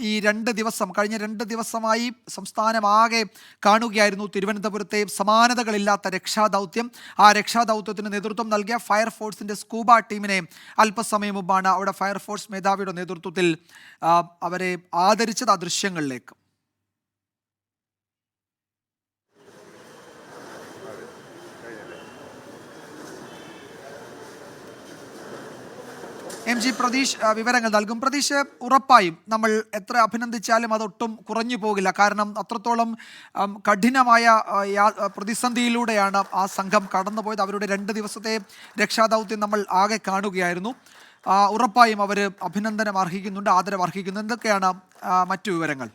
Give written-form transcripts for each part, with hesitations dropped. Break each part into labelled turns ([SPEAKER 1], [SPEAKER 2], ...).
[SPEAKER 1] ഈ കഴിഞ്ഞ 2 ദിവസമായി സംസ്ഥാനമാകെ കാണുകയായിരുന്നു തിരുവനന്തപുരത്തെ സമാനതകളില്ലാത്ത രക്ഷാദൗത്യം. ആ രക്ഷാദൗത്യത്തിന് നേതൃത്വം നൽകിയ ഫയർഫോഴ്സിന്റെ സ്കൂബ ടീമിനെ അല്പസമയം മുമ്പാണ് അവിടെ ഫയർഫോഴ്സ് മേധാവിയുടെ നേതൃത്വത്തിൽ അവരെ ആദരിച്ചത്. ആ ദൃശ്യങ്ങളിലേക്ക് MG പ്രതീഷ് വിവരങ്ങൾ നൽകും. പ്രതീഷ്, ഉറപ്പായും നമ്മൾ എത്ര അഭിനന്ദിച്ചാലും അതൊട്ടും കുറഞ്ഞു പോകില്ല. കാരണം അത്രത്തോളം കഠിനമായ പ്രതിസന്ധിയിലൂടെയാണ് ആ സംഘം കടന്നുപോയത്. അവരുടെ 2 ദിവസത്തെ രക്ഷാദൗത്യം നമ്മൾ ആകെ കാണുകയായിരുന്നു. ഉറപ്പായും അവർ അഭിനന്ദനം അർഹിക്കുന്നുണ്ട്, ആദരവ് അർഹിക്കുന്നു. എന്തൊക്കെയാണ് മറ്റു വിവരങ്ങൾ?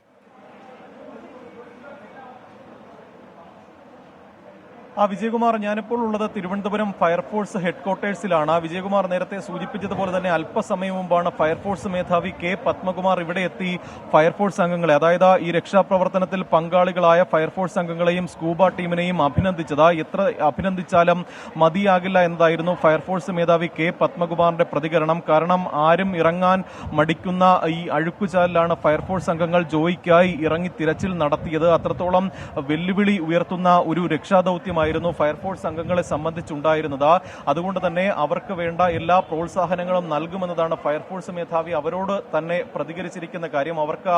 [SPEAKER 2] വിജയകുമാർ, ഞാനിപ്പോൾ ഉള്ളത് തിരുവനന്തപുരം ഫയർഫോഴ്സ് ഹെഡ്ക്വാർട്ടേഴ്സിലാണ്. വിജയകുമാർ നേരത്തെ സൂചിപ്പിച്ചതുപോലെ തന്നെ അല്പസമയം മുമ്പാണ് ഫയർഫോഴ്സ് മേധാവി കെ പത്മകുമാർ ഇവിടെ എത്തി ഫയർഫോഴ്സ് അംഗങ്ങളെ, അതായത് ഈ രക്ഷാപ്രവർത്തനത്തിൽ പങ്കാളികളായ ഫയർഫോഴ്സ് അംഗങ്ങളെയും സ്കൂബ ടീമിനെയും അഭിനന്ദിച്ചത്. എത്ര അഭിനന്ദിച്ചാലും മതിയാകില്ല എന്നതായിരുന്നു ഫയർഫോഴ്സ് മേധാവി കെ പത്മകുമാറിന്റെ പ്രതികരണം. കാരണം ആരും ഇറങ്ങാൻ മടിക്കുന്ന ഈ അഴുക്കുചാലിലാണ് ഫയർഫോഴ്സ് അംഗങ്ങൾ ജോയിക്കായി ഇറങ്ങി തിരച്ചിൽ നടത്തിയത്. അത്രത്തോളം വെല്ലുവിളി ഉയർത്തുന്ന ഒരു രക്ഷാദൌത്യമായി ഫയർഫോഴ്സ് അംഗങ്ങളെ സംബന്ധിച്ചുണ്ടായിരുന്നത്. അതുകൊണ്ട് തന്നെ അവർക്ക് വേണ്ട എല്ലാ പ്രോത്സാഹനങ്ങളും നൽകുമെന്നതാണ് ഫയർഫോഴ്സ് മേധാവി അവരോട് തന്നെ പ്രതികരിച്ചിരിക്കുന്ന കാര്യം. അവർക്ക്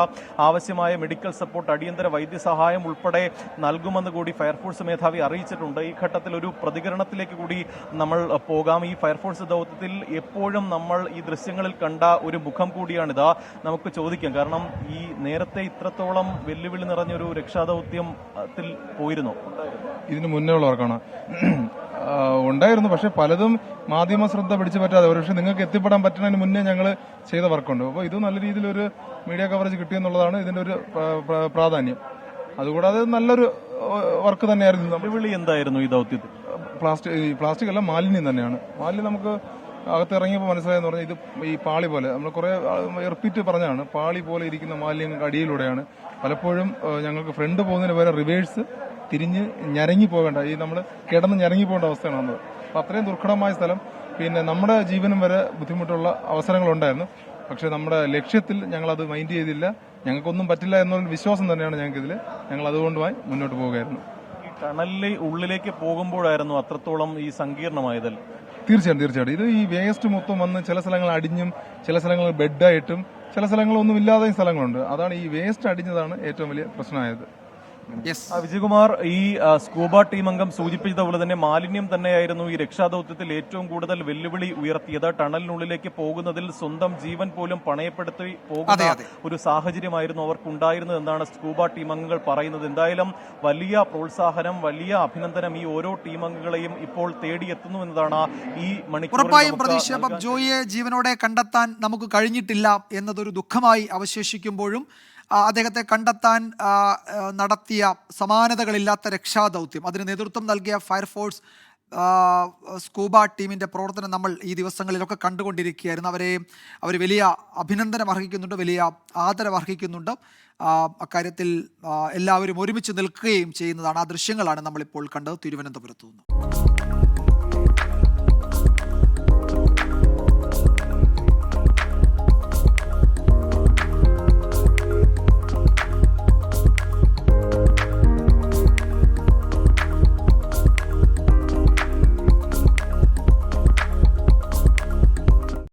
[SPEAKER 2] ആവശ്യമായ മെഡിക്കൽ സപ്പോർട്ട്, അടിയന്തര വൈദ്യസഹായം ഉൾപ്പെടെ നൽകുമെന്ന് കൂടി ഫയർഫോഴ്സ് മേധാവി അറിയിച്ചിട്ടുണ്ട്. ഈ ഘട്ടത്തിൽ ഒരു പ്രതികരണത്തിലേക്ക് കൂടി നമ്മൾ പോകാം. ഈ ഫയർഫോഴ്സ് ദൗത്യത്തിൽ എപ്പോഴും നമ്മൾ ഈ ദൃശ്യങ്ങളിൽ കണ്ട ഒരു മുഖം കൂടിയാണിത്. നമുക്ക് ചോദിക്കാം, കാരണം ഈ നേരത്തെ ഇത്രത്തോളം വെല്ലുവിളി നിറഞ്ഞൊരു രക്ഷാദൌത്യത്തിൽ പോയിരുന്നു
[SPEAKER 3] ഇതിന് മുന്നേ ഉള്ളവർക്കാണ് ഉണ്ടായിരുന്നു. പക്ഷെ പലതും മാധ്യമ ശ്രദ്ധ പിടിച്ചു പറ്റാതെ, പക്ഷെ നിങ്ങൾക്ക് എത്തിപ്പെടാൻ പറ്റുന്നതിന് മുന്നേ ഞങ്ങൾ ചെയ്ത വർക്കുണ്ട്. അപ്പോൾ ഇത് നല്ല രീതിയിലൊരു മീഡിയ കവറേജ് കിട്ടിയെന്നുള്ളതാണ് ഇതിന്റെ ഒരു പ്രാധാന്യം. അതുകൂടാതെ നല്ലൊരു വർക്ക് തന്നെയായിരുന്നു.
[SPEAKER 2] വെല്ലുവിളി എന്തായിരുന്നു ഈ ദൗത്യത്തിൽ?
[SPEAKER 3] പ്ലാസ്റ്റിക് അല്ല, മാലിന്യം തന്നെയാണ്. മാലിന്യം നമുക്ക് അകത്ത് ഇറങ്ങിയപ്പോൾ മനസ്സിലായെന്ന് പറഞ്ഞാൽ ഇത് ഈ പാളി പോലെ, നമ്മൾ കുറെ റിപ്പീറ്റ് പറഞ്ഞാണ്, പാളി പോലെ ഇരിക്കുന്ന മാലിന്യം അടിയിലൂടെയാണ് പലപ്പോഴും ഞങ്ങൾക്ക് ഫ്രണ്ട് പോകുന്നതിന് പകരം റിവേഴ്സ് തിരിഞ്ഞ് ഞരങ്ങി പോകേണ്ട, ഈ നമ്മൾ കിടന്ന് ഞരങ്ങി പോകേണ്ട അവസ്ഥയാണ് വന്നത്. അപ്പം അത്രയും ദുർഘടമായ സ്ഥലം, പിന്നെ നമ്മുടെ ജീവനും വരെ ബുദ്ധിമുട്ടുള്ള അവസരങ്ങളുണ്ടായിരുന്നു. പക്ഷെ നമ്മുടെ ലക്ഷ്യത്തിൽ ഞങ്ങളത് മൈൻഡ് ചെയ്തില്ല. ഞങ്ങൾക്കൊന്നും പറ്റില്ല എന്നുള്ള വിശ്വാസം തന്നെയാണ് ഞങ്ങൾക്കിതിൽ. ഞങ്ങൾ അതുകൊണ്ടുമായി മുന്നോട്ട് പോവുകയായിരുന്നു.
[SPEAKER 2] ഈ ടണലിലെ ഉള്ളിലേക്ക് പോകുമ്പോഴായിരുന്നു അത്രത്തോളം ഈ സങ്കീർണമായതല്ല?
[SPEAKER 3] തീർച്ചയായിട്ടും ഇത് ഈ വേസ്റ്റ് മൊത്തം വന്ന് ചില സ്ഥലങ്ങൾ അടിഞ്ഞും ചില സ്ഥലങ്ങൾ ബെഡായിട്ടും ചില സ്ഥലങ്ങളൊന്നും ഇല്ലാതെയും സ്ഥലങ്ങളുണ്ട്. അതാണ് ഈ വേസ്റ്റ് അടിഞ്ഞതാണ് ഏറ്റവും വലിയ പ്രശ്നമായത്.
[SPEAKER 2] വിജയകുമാർ, ഈ സ്കൂബ ടീം അംഗം സൂചിപ്പിച്ചതുപോലെ തന്നെ മാലിന്യം തന്നെയായിരുന്നു ഈ രക്ഷാദൌത്യത്തിൽ ഏറ്റവും കൂടുതൽ വെല്ലുവിളി ഉയർത്തിയത്. ടണലിനുള്ളിലേക്ക് പോകുന്നതിൽ സ്വന്തം ജീവൻ പോലും പണയപ്പെടുത്തി പോകുന്ന ഒരു സാഹചര്യമായിരുന്നു അവർക്കുണ്ടായിരുന്നത് എന്നാണ് സ്കൂബ ടീം അംഗങ്ങൾ പറയുന്നത്. എന്തായാലും വലിയ പ്രോത്സാഹനം, വലിയ അഭിനന്ദനം ഈ ഓരോ ടീം അംഗങ്ങളെയും ഇപ്പോൾ തേടിയെത്തുന്നു എന്നതാണ് ഈ മണിക്കൂർ.
[SPEAKER 1] ഉറപ്പായും പ്രതീക്ഷ, ജോയിയെ ജീവനോടെ കണ്ടെത്താൻ നമുക്ക് കഴിഞ്ഞിട്ടില്ല എന്നതൊരു ദുഃഖമായി അവശേഷിക്കുമ്പോഴും അദ്ദേഹത്തെ കണ്ടെത്താൻ നടത്തിയ സമാനതകളില്ലാത്ത രക്ഷാദൗത്യം, അതിന് നേതൃത്വം നൽകിയ ഫയർഫോഴ്സ് സ്കൂബ ടീമിൻ്റെ പ്രവർത്തനം നമ്മൾ ഈ ദിവസങ്ങളിലൊക്കെ കണ്ടുകൊണ്ടിരിക്കുകയായിരുന്നു. അവർ വലിയ അഭിനന്ദനം അർഹിക്കുന്നുണ്ട്, വലിയ ആദരവ് അർഹിക്കുന്നുണ്ട്. അക്കാര്യത്തിൽ എല്ലാവരും ഒരുമിച്ച് നിൽക്കുകയും ചെയ്യുന്നതാണ്. ആ ദൃശ്യങ്ങളാണ് നമ്മളിപ്പോൾ കണ്ടത് തിരുവനന്തപുരത്തു നിന്ന്.